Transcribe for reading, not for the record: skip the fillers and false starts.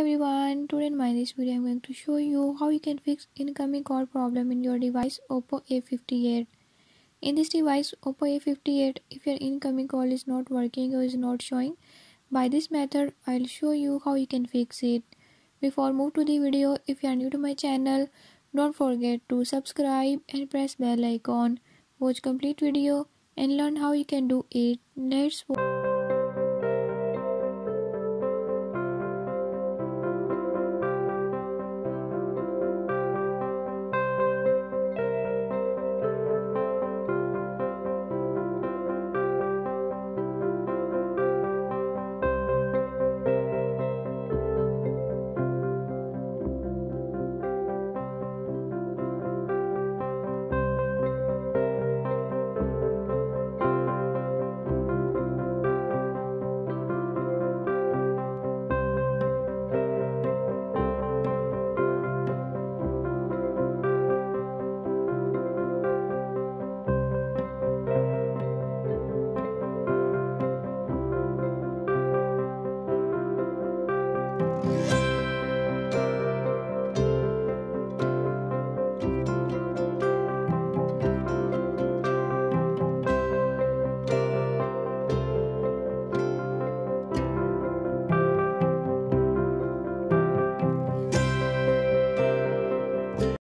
everyone, today in this video I am going to show you how you can fix incoming call problem in your device Oppo A58. In this device Oppo A58, if your incoming call is not working or is not showing, by this method I'll show you how you can fix it. Before move to the video, if you are new to my channel, don't forget to subscribe and press bell icon. Watch complete video and learn how you can do it. Let's watch.